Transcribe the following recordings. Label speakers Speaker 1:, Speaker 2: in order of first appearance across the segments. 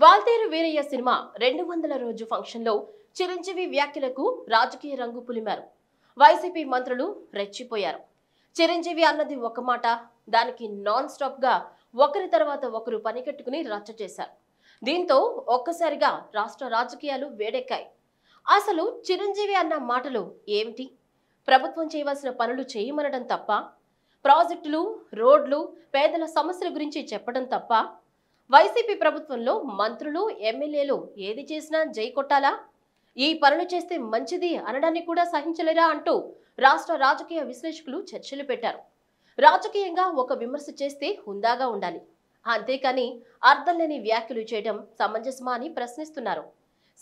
Speaker 1: Waltair Veeraiah cinema 200వ రోజు ఫంక్షన్లో చిరంజీవి వ్యాఖ్యలకు రాజకీయ రంగు పులిమారు. వైసీపీ మంత్రులు రెచ్చిపోయారు. చిరంజీవి అన్నది ఒక మాట, దానికి నాన్ స్టాప్ గా ఒకరి తర్వాత ఒకరు పనికట్టుకుని రచ్చ చేశారు. దీంతో ఒక్కసారిగా రాష్ట్ర రాజకీయాలు వేడెక్కాయి. అసలు చిరంజీవి అన్న మాటలు ఏమిటి? ప్రభుత్వం చేయవలసిన పనులు చేయమనడం తప్ప? ప్రాజెక్టులు, రోడ్లు, పేదల సమస్యల గురించి చెప్పడం తప్ప? వైసీపీ ప్రభుత్వంలో మంత్రులు, ఎమ్మెల్యేలు ఏది చేసినా జై కొట్టాలా? ఈ పనులు చేస్తే మంచిది అనడాన్ని కూడా సహించలేరా అంటూ రాష్ట్ర రాజకీయ విశ్లేషకులు చర్చలు పెట్టారు. రాజకీయంగా ఒక విమర్శ చేస్తే హుందాగా ఉండాలి, అంతేకాని అర్థం లేని వ్యాఖ్యలు చేయడం సమంజసమా అని ప్రశ్నిస్తున్నారు.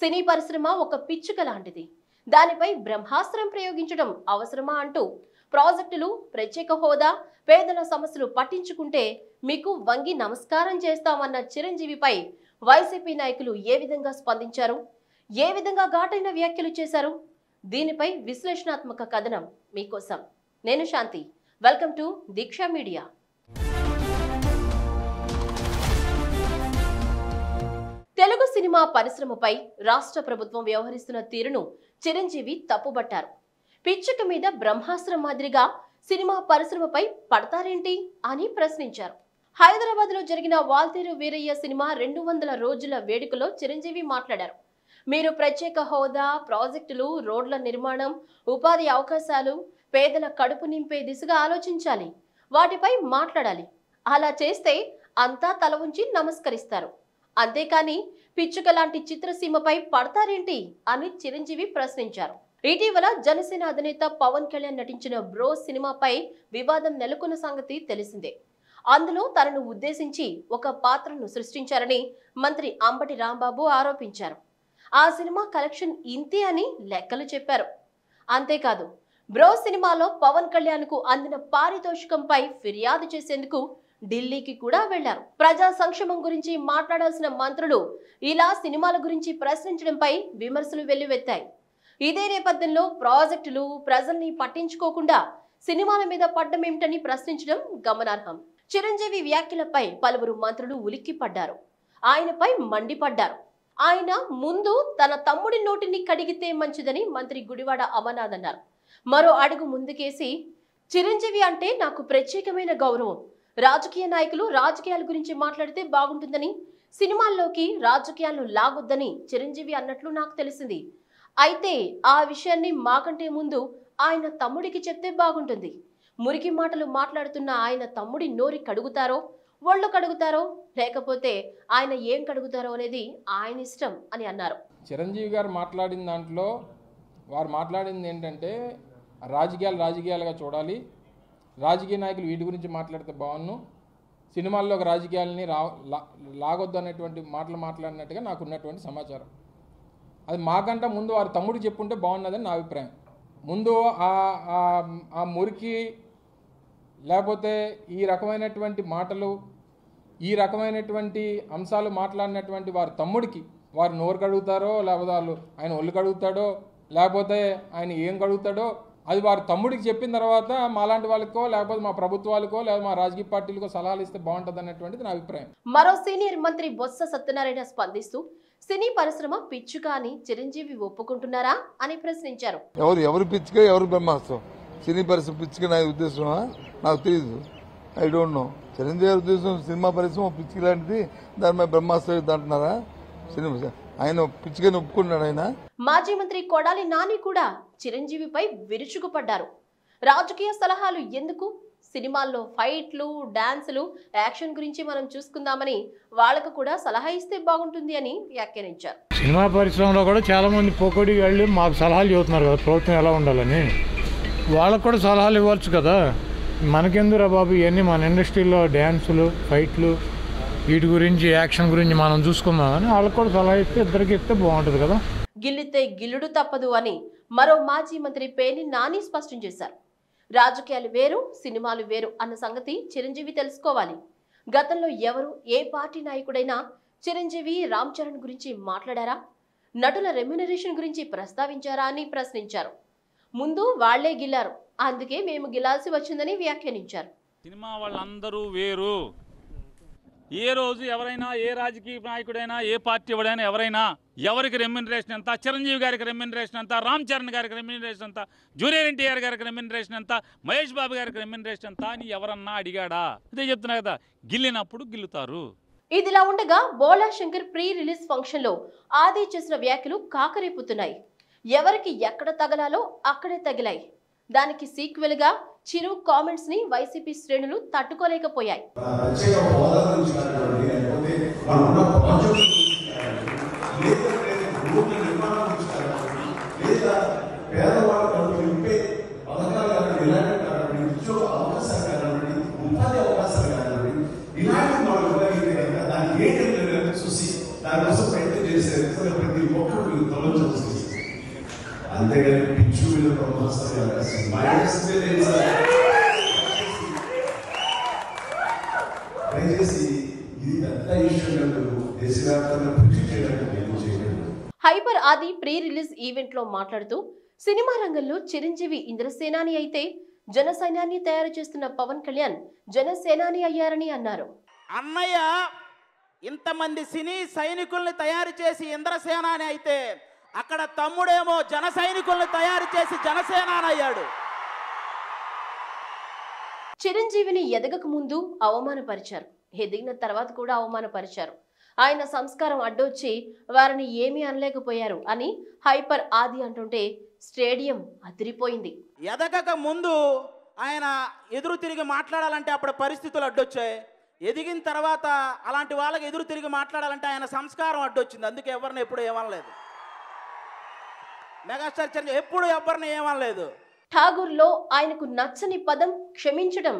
Speaker 1: సినీ పరిశ్రమ ఒక పిచ్చుక లాంటిది, దానిపై బ్రహ్మాస్త్రం ప్రయోగించడం అవసరమా అంటూ ప్రాజెక్టులు, ప్రత్యేక హోదా, పేదల సమస్యలు పట్టించుకుంటే మీకు వంగి నమస్కారం చేస్తామన్న చిరంజీవిపై వైసీపీ నాయకులు ఏ విధంగా స్పందించారు? ఏ విధంగా ఘాటైన వ్యాఖ్యలు చేశారు? దీనిపై విశ్లేషణాత్మక కథనం మీకోసం. నేను Shanti. Welcome to Deeksha media. Telugu cinema పరిశ్రమపై రాష్ట్ర ప్రభుత్వం వ్యవహరిస్తున్న తీరును చిరంజీవి తప్పుబట్టారు. పిచ్చుక మీద బ్రహ్మాస్త్రం మాదిరిగా సినిమా పరిశ్రమపై పడతారేంటి అని ప్రశ్నించారు. హైదరాబాద్ లో జరిగిన వాల్తేరు వీరయ్య సినిమా 200 రోజుల వేడుకలో చిరంజీవి మాట్లాడారు. మీరు ప్రత్యేక హోదా, ప్రాజెక్టులు, రోడ్ల నిర్మాణం, ఉపాధి అవకాశాలు, పేదల కడుపు నింపే దిశగా ఆలోచించాలి, వాటిపై మాట్లాడాలి. అలా చేస్తే అంతా తల ఉంచి నమస్కరిస్తారు, అంతేకాని పిచ్చుక లాంటి చిత్రసీమపై పడతారేంటి అని చిరంజీవి ప్రశ్నించారు. ఇటీవల జనసేన అధినేత పవన్ కళ్యాణ్ నటించిన బ్రో సినిమాపై వివాదం నెలకొన్న సంగతి తెలిసిందే. అందులో తనను ఉద్దేశించి ఒక పాత్రను సృష్టించారని మంత్రి అంబటి రాంబాబు ఆరోపించారు. ఆ సినిమా కలెక్షన్ ఇంతే అని లెక్కలు చెప్పారు. అంతేకాదు, బ్రో సినిమాలో పవన్ కళ్యాణ్ కు అందిన పారితోషికంపై ఫిర్యాదు చేసేందుకు ఢిల్లీకి కూడా వెళ్లారు. ప్రజా సంక్షేమం గురించి మాట్లాడాల్సిన మంత్రులు ఇలా సినిమాల గురించి ప్రశ్నించడంపై విమర్శలు వెల్లువెత్తాయి. ఇదే నేపథ్యంలో ప్రాజెక్టులు, ప్రజల్ని పట్టించుకోకుండా సినిమాల మీద పడ్డమేమిటని ప్రశ్నించడం గమనార్హం. చిరంజీవి వ్యాఖ్యలపై పలువురు మంత్రులు ఉలిక్కిపడ్డారు. ఆయనపై మండిపడ్డారు. ఆయన ముందు తన తమ్ముడి నోటిని కడిగితే మంచిదని మంత్రి గుడివాడ అమర్నాథ్ అన్నారు. మరో అడుగు ముందుకేసి చిరంజీవి అంటే నాకు ప్రత్యేకమైన గౌరవం, రాజకీయ నాయకులు రాజకీయాల గురించి మాట్లాడితే బాగుంటుందని, సినిమాల్లోకి రాజకీయాలను లాగొద్దని చిరంజీవి అన్నట్లు నాకు తెలిసింది. అయితే ఆ విషయాన్ని మాకంటే ముందు ఆయన తమ్ముడికి చెప్తే బాగుంటుంది. మురికి మాటలు మాట్లాడుతున్న ఆయన తమ్ముడి నోరి కడుగుతారో, ఒళ్ళు కడుగుతారో, లేకపోతే ఆయన ఏం కడుగుతారో అనేది ఆయన ఇష్టం అని అన్నారు.
Speaker 2: చిరంజీవి గారు మాట్లాడిన దాంట్లో వారు మాట్లాడింది ఏంటంటే రాజకీయాలుగా చూడాలి, రాజకీయ నాయకులు వీటి గురించి మాట్లాడితే బాగున్ను, సినిమాల్లో రాజకీయాలని లాగొద్దు అనేటువంటి మాటలు మాట్లాడినట్టుగా నాకు ఉన్నటువంటి సమాచారం. అది మాకంటే ముందు వారి తమ్ముడు చెప్పుంటే బాగున్నదని నా అభిప్రాయం. ముందు ఆ మురికి, లేకపోతే ఈ రకమైనటువంటి మాటలు, ఈ రకమైనటువంటి అంశాలు మాట్లాడినటువంటి వారి తమ్ముడికి వారు నోరు కడుగుతారో, లేకపోతే వాళ్ళు ఆయన ఒళ్ళు కడుగుతాడో, లేకపోతే ఆయన ఏం కడుగుతాడో అది వారి తమ్ముడికి చెప్పిన తర్వాత మాలాంటి వాళ్ళకో, లేకపోతే మా ప్రభుత్వాలకో, లేదా మా రాజకీయ పార్టీలకో సలహాలు ఇస్తే బాగుంటుంది అన్నటువంటిది నా అభిప్రాయం.
Speaker 1: మరో సీనియర్ మంత్రి బొత్స సత్యనారాయణ స్పందిస్తూ సినీ పరిశ్రమ పిచ్చుక అని చిరంజీవి ఒప్పుకుంటున్నారా అని ప్రశ్నించారు.
Speaker 3: ఎవరు పిచ్చుక, ఎవరు బ్రహ్మాస్త్రం? సినీ పరిశ్రమ పిచ్చుక నా ఉద్దేశమా? నాకు తెలియదు. I don't know. చిరంజీవి గారి ఉద్దేశం సినిమా పరిశ్రమ పిచ్చుక లాంటిది, దాని మీద బ్రహ్మాస్త్రం అంటున్నారా? సినిమా ఆయన పిచ్చుకని ఒప్పుకున్నాడు. ఆయన
Speaker 1: మాజీ మంత్రి కొడాలి నాని కూడా చిరంజీవిపై విరుచుకుపడ్డారు. రాజకీయ సలహాలు ఎందుకు, సినిమాల్లో ఫైట్లు, డాన్సులు, యాక్షన్ గురించి మనం చూసుకుందామని వాళ్ళకు కూడా సలహా ఇస్తే బాగుంటుంది అని వ్యాఖ్యానించారు.
Speaker 4: సినిమా పరిశ్రమలో కూడా చాలా మంది పోకోడి వాళ్ళు మాకు సలహాలు చెబుతున్నారు కదా, ప్రభుత్వం ఎలా ఉండాలని. వాళ్ళకు కూడా సలహాలు ఇవ్వచ్చు కదా. మనకెందురా బాబు ఇవన్నీ, మన ఇండస్ట్రీలో డ్యాన్సులు, ఫైట్లు, వీటి గురించి, యాక్షన్ గురించి మనం చూసుకుందామని వాళ్ళకు కూడా సలహా ఇస్తే ఇద్దరికి ఇస్తే బాగుంటుంది కదా.
Speaker 1: గిల్లితే గిల్లుడు తప్పదు అని మరో మాజీ మంత్రి పేర్ని నాని స్పష్టం చేశారు. రాజకీయాలు వేరు, సినిమాలు వేరు అన్న సంగతి చిరంజీవి తెలుసుకోవాలి. గతంలో ఎవరు, ఏ పార్టీ నాయకుడైనా చిరంజీవి, రామ్ చరణ్ గురించి మాట్లాడారా? నటుల రెమ్యునరేషన్ గురించి ప్రస్తావించారా అని ప్రశ్నించారు. ముందు వాళ్లే గిల్లారు, అందుకే మేము గిలాల్సి వచ్చిందని వ్యాఖ్యానించారు.
Speaker 5: సినిమా వాళ్ళందరూ వేరు, ఏ రోజు ఎవరైనా ఏ రాజకీయ నాయకుడైనా ఏ పార్టీ వాడైనా ఎవరైనా ఎవరికి రెమ్యునరేషన్ ఎంత, చిరంజీవి గారికి రెమ్యునరేషన్ ఎంత, రామ్ చరణ్ గారికి రెమ్యునరేషన్ ఎంత, జూనియర్ ఎన్టీఆర్ గారికి రెమ్యునరేషన్ ఎంత, మహేష్ బాబు గారికి రెమ్యునరేషన్ ఎంత అని ఎవరన్నా అడిగాడా? అదే చెప్తున్నా కదా, గిల్లినప్పుడు గిల్లుతారు.
Speaker 1: ఇదిలా ఉండగా బోలా శంకర్ ప్రీ రిలీజ్ ఫంక్షన్ లో ఆది చేసిన వ్యాఖ్యలు కాకరేపుతున్నాయి. ఎవరికి ఎక్కడ తగలాలో అక్కడే తగిలాయి. దానికి సీక్వెల్ గా చిరు కామెంట్స్ ని వైసీపీ శ్రేణులు తట్టుకోలేకపోయాయి.
Speaker 6: అంతేగాని పిచ్చు మీద దయచేసి ఇది పెద్ద ఇష్యూ దేశవ్యాప్తంగా పిచ్చు చేయడానికి.
Speaker 1: హైపర్ ఆది ప్రీ రిలీజ్ ఈవెంట్ లో మాట్లాడుతూ సినిమా రంగంలో చిరంజీవి ఇంద్రసేనాని అయితే జనసైన్యాన్ని తయారు చేస్తున్న పవన్ కళ్యాణ్ జనసేనాని అయ్యారని అన్నారు.
Speaker 7: అన్నయ్య ఇంతమంది సినీ సైనికుల్ని తయారు చేసి ఇంద్రసేనాని అయితే అక్కడ తమ్ముడేమో జన సైనికుల్ని తయారు చేసి జనసేనాని అయ్యాడు.
Speaker 1: చిరంజీవిని ఎదగక ముందు అవమానపరిచారు, ఎదిగిన తర్వాత కూడా అవమానపరిచారు. ఆయన సంస్కారం అడ్డొచ్చి వారిని ఏమీ అనలేకపోయారు అని హైపర్ ఆది అంటుంటే స్టేడియం అదిరిపోయింది.
Speaker 7: ఎదగక ముందు ఆయన ఎదురు తిరిగి మాట్లాడాలంటే అప్పుడు పరిస్థితులు అడ్డొచ్చాయి. ఎదిగిన తర్వాత అలాంటి వాళ్ళకి ఎదురు తిరిగి మాట్లాడాలంటే ఆయన సంస్కారం అడ్డొచ్చింది. అందుకే ఎవరిని ఎప్పుడు ఏమనలేదు. మెగాస్టార్ చిరంజీవి ఎప్పుడు ఎవరిని ఏమనలేదు.
Speaker 1: ఠాగూర్లో ఆయనకు నచ్చని పదం క్షమించడం,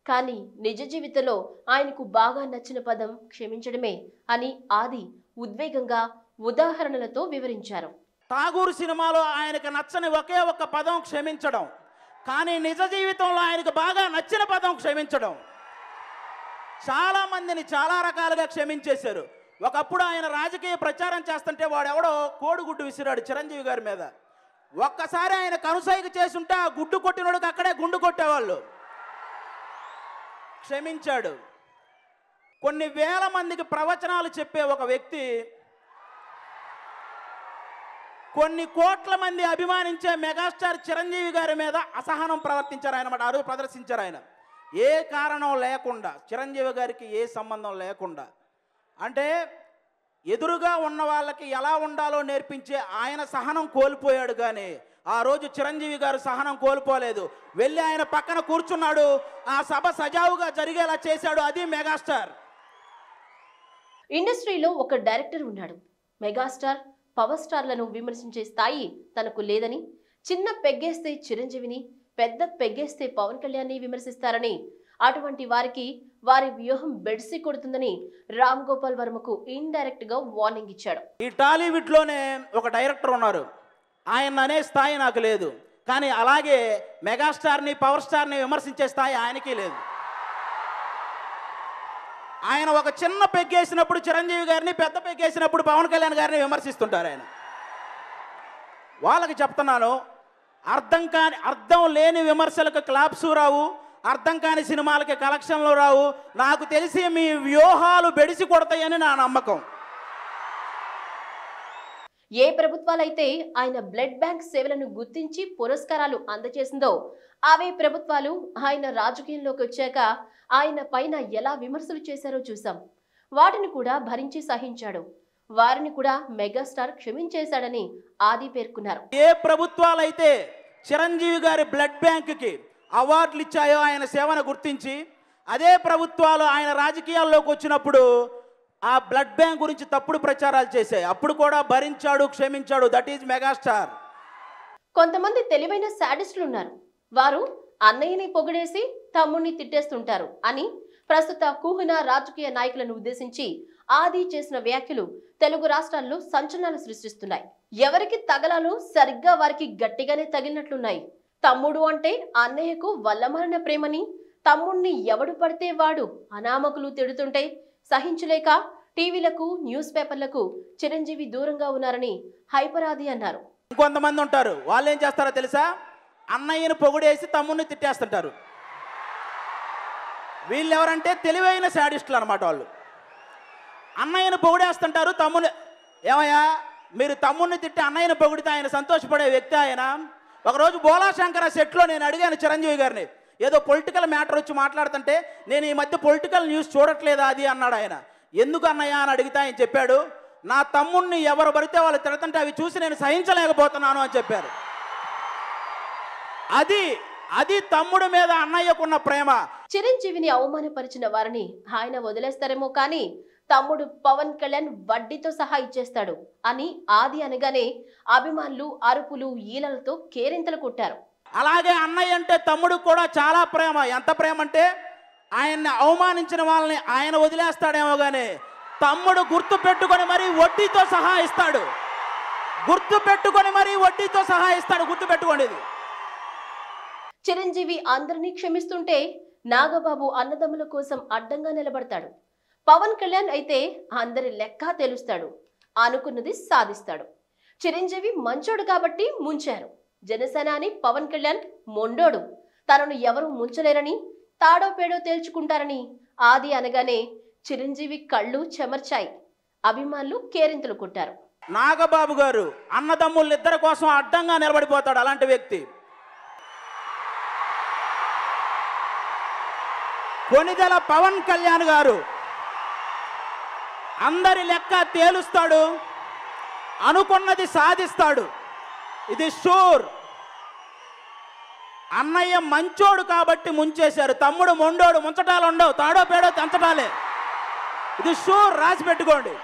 Speaker 1: కానీ నిజ జీవితంలో ఆయనకు బాగా నచ్చిన పదం క్షమించడమే అని ఆది ఉద్వేగంగా ఉదాహరణలతో వివరించారు.
Speaker 7: ఠాగూర్ సినిమాలో ఆయనకు నచ్చని ఒకే ఒక్క పదం క్షమించడం, కానీ నిజ జీవితంలో ఆయనకు బాగా నచ్చిన పదం క్షమించడం. చాలా మందిని చాలా రకాలుగా క్షమించేశారు. ఒకప్పుడు ఆయన రాజకీయ ప్రచారం చేస్తుంటే వాడెవడో కోడిగుడ్డు విసిరాడు చిరంజీవి గారి మీద. ఒక్కసారి ఆయన కనుసైగ చేసుంటే ఆ గుడ్డు కొట్టినోడికి అక్కడే గుండు కొట్టేవాళ్ళు. క్షమించాడు. కొన్ని వేల మందికి ప్రవచనాలు చెప్పే ఒక వ్యక్తి కొన్ని కోట్ల మంది అభిమానించే మెగాస్టార్ చిరంజీవి గారి మీద అసహనం ప్రవర్తించారు ఆయన అరువు ప్రదర్శించారు. ఆయన ఏ కారణం లేకుండా, చిరంజీవి గారికి ఏ సంబంధం లేకుండా, అంటే ఎదురుగా ఉన్న వాళ్ళకి ఎలా ఉండాలో నేర్పించే ఆయన సహనం కోల్పోయాడు. కానీ ఆ రోజు చిరంజీవి గారు సహనం కోల్పోలేదు. వెళ్ళి ఆయన పక్కన కూర్చున్నాడు, ఆ సభ సజావుగా జరిగేలా చేశాడు. అది మెగాస్టార్.
Speaker 1: ఇండస్ట్రీలో ఒక డైరెక్టర్ ఉన్నాడు. మెగాస్టార్, పవర్ స్టార్లను విమర్శించే స్థాయి తనకు లేదని, చిన్న పెగ్గేస్తే చిరంజీవిని, పెద్ద పెగ్గేస్తే పవన్ కళ్యాణ్ని విమర్శిస్తారని, అటువంటి వారికి వారి వ్యూహం బెడ్సి కొడుతుందని రామ్ గోపాల్ వర్మకు ఇండైరెక్ట్ గా వార్నింగ్ ఇచ్చాడు.
Speaker 7: ఈ టాలీవుడ్ లోనే ఒక డైరెక్టర్ ఉన్నారు, ఆయన అనే స్థాయి నాకు లేదు. కానీ అలాగే మెగాస్టార్ని, పవర్ స్టార్ని విమర్శించే స్థాయి ఆయనకి లేదు. ఆయన ఒక చిన్న పెగ్గేసినప్పుడు చిరంజీవి గారిని, పెద్ద పెగ్గేసినప్పుడు పవన్ కళ్యాణ్ గారిని విమర్శిస్తుంటారు. ఆయన వాళ్ళకి చెప్తున్నాను, అర్థం లేని విమర్శలకు క్లాప్స్ రావు, అర్థం కాని సినిమాలకి కలెక్షన్లు రావు. నాకు తెలిసి మీ వ్యూహాలు బెడిసి కొడతాయని నా నమ్మకం.
Speaker 1: ఏ ప్రభుత్వాలైతే ఆయన బ్లడ్ బ్యాంక్ సేవలను గుర్తించి పురస్కారాలు అందజేసిందో అవే ప్రభుత్వాలు ఆయన రాజకీయంలోకి వచ్చాక ఆయన పైన ఎలా విమర్శలు చేశారో చూసాం. వాటిని కూడా భరించి సహించాడు. వారిని కూడా మెగాస్టార్ క్షమించేశాడని ఆది పేర్కొన్నారు.
Speaker 7: ఏ ప్రభుత్వాలైతే చిరంజీవి గారి బ్లడ్ బ్యాంక్కి అవార్డులు ఇచ్చాయో ఆయన సేవను గుర్తించి, అదే ప్రభుత్వాలు ఆయన రాజకీయాల్లోకి వచ్చినప్పుడు ఆ బ్లడ్ బ్యాంక్ గురించి తప్పుడు ప్రచారాలు చేశాయి. అప్పుడు కూడా భరించాడు, క్షమించాడు. That is megastar.
Speaker 1: కొంతమంది తెలివైన శాడిస్టులు ఉన్నారు. వారు అన్నయ్యని పొగిడేసి తమ్ముడిని తిట్టేస్తుంటారు అని ప్రస్తుత కుహున రాజకీయ నాయకులను ఉద్దేశించి ఆది చేసిన వ్యాఖ్యలు తెలుగు రాష్ట్రాల్లో సంచలనాలు సృష్టిస్తున్నాయి. ఎవరికి తగలాలో సరిగ్గా వారికి గట్టిగానే తగిలినట్లున్నాయి. తమ్ముడు అంటే అన్నయ్యకు వల్లమారిన ప్రేమని, తమ్ముణ్ణి ఎవడు పడితే వాడు అనామకులు తిడుతుంటే సహించలేక టీవీలకు, న్యూస్ పేపర్లకు చిరంజీవి దూరంగా ఉన్నారని హైపరాది అన్నారు.
Speaker 7: ఇంకొంతమంది ఉంటారు, వాళ్ళు ఏం చేస్తారో తెలుసా? అన్నయ్యను పొగిడేసి తమ్ముడిని తిట్టేస్తుంటారు. వీళ్ళు ఎవరంటే తెలివైన శాడిస్టులు అనమాట. వాళ్ళు అన్నయ్యను పొగిడేస్తుంటారు, తమ్ముని ఏమయ్యా మీరు తమ్ముడిని తిట్టి అన్నయ్యను పొగిడితే ఆయన సంతోషపడే వ్యక్తి ఆయన. ఒకరోజు బోలాశంకర సెట్లో నేను అడిగాను చిరంజీవి గారిని, ఏదో పొలిటికల్ మ్యాటర్ వచ్చి మాట్లాడుతుంటే నేను ఈ మధ్య పొలిటికల్ న్యూస్ చూడట్లేదా అది అన్నాడు ఆయన. ఎందుకు అన్నయ్య అని అడిగితే ఆయన చెప్పాడు, నా తమ్ముడిని ఎవరు పడితే వాళ్ళు తిడుతుంటే అవి చూసి నేను సహించలేకపోతున్నాను అని చెప్పారు. అది తమ్ముడి మీద అన్నయ్యకున్న ప్రేమ.
Speaker 1: చిరంజీవిని అవమానపరిచిన వారిని ఆయన వదిలేస్తారేమో కానీ తమ్ముడు పవన్ కళ్యాణ్ వడ్డీతో సహా ఇచ్చేస్తాడు అని ఆది అనగానే అభిమానులు అరుపులు ఈలలతో కేరింతలు కొట్టారు.
Speaker 7: అలాగే అన్నయ్య అంటే తమ్ముడికి కూడా చాలా ప్రేమ. ఎంత ప్రేమ అంటే ఆయన్ని అవమానించిన వాళ్ళని ఆయన వదిలేస్తాడేమో కానీ తమ్ముడు గుర్తు పెట్టుకొని మరీ వడ్డీతో సహా ఇస్తాడు. గుర్తుపెట్టుకోండి.
Speaker 1: చిరంజీవి అందరినీ క్షమిస్తుంటే నాగబాబు అన్నదమ్ముల కోసం అడ్డంగా నిలబడతాడు. పవన్ కళ్యాణ్ అయితే అందరి లెక్క తెలుస్తాడు, అనుకున్నది సాధిస్తాడు. చిరంజీవి మంచోడు కాబట్టి ముంచారు. జనసేనాని పవన్ కళ్యాణ్ మొండోడు, తనను ఎవరు ముంచలేరని తాడో పేడో తేల్చుకుంటారని ఆది అనగానే చిరంజీవి కళ్ళు చెమర్చాయి. అభిమానులు కేరింతలు కొట్టారు.
Speaker 7: నాగబాబు గారు అన్నదమ్ములిద్దరి కోసం అడ్డంగా నిలబడిపోతాడు. అలాంటి వ్యక్తి. కొనిదెల పవన్ కళ్యాణ్ గారు అందరి లెక్క తేలుస్తాడు, అనుకున్నది సాధిస్తాడు. ఇది షూర్. అన్నయ్య మంచోడు కాబట్టి ముంచేశారు, తమ్ముడు మొండోడు, ముంచటాలు ఉండవు, తాడో పేడో తెంచటాలే. ఇది షూర్, రాసి పెట్టుకోండి.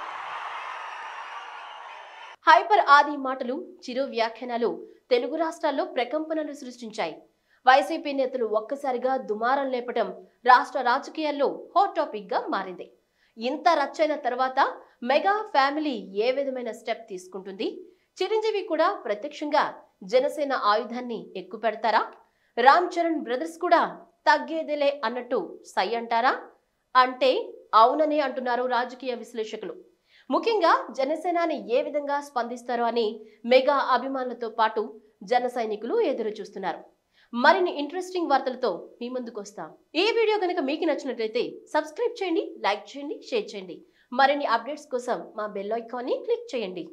Speaker 1: హైపర్ ఆది మాటలు, చిరు వ్యాఖ్యానాలు తెలుగు రాష్ట్రాల్లో ప్రకంపనలు సృష్టించాయి. వైసీపీ నేతలు ఒక్కసారిగా దుమారం లేపటం రాష్ట్ర రాజకీయాల్లో హాట్ టాపిక్ గా మారింది. ఇంత రచ్చైన తర్వాత మెగా ఫ్యామిలీ ఏ విధమైన స్టెప్ తీసుకుంటుంది? చిరంజీవి కూడా ప్రత్యక్షంగా జనసేన ఆయుధాన్ని ఎక్కుపెడతారా? రామ్ చరణ్ బ్రదర్స్ కూడా తగ్గేదిలే అన్నట్టు సై అంటారా? అంటే అవుననే అంటున్నారు రాజకీయ విశ్లేషకులు. ముఖ్యంగా జనసేనాని ఏ విధంగా స్పందిస్తారో అని మెగా అభిమానులతో పాటు జన సైనికులు ఎదురు చూస్తున్నారు. మరిన్ని ఇంట్రెస్టింగ్ వార్తలతో మీ ముందుకు వస్తాం. ఈ వీడియో కనుక మీకు నచ్చినట్లయితే సబ్స్క్రైబ్ చేయండి, లైక్ చేయండి, షేర్ చేయండి. మరిన్ని అప్డేట్స్ కోసం మా బెల్ ఐకాన్ని క్లిక్ చేయండి.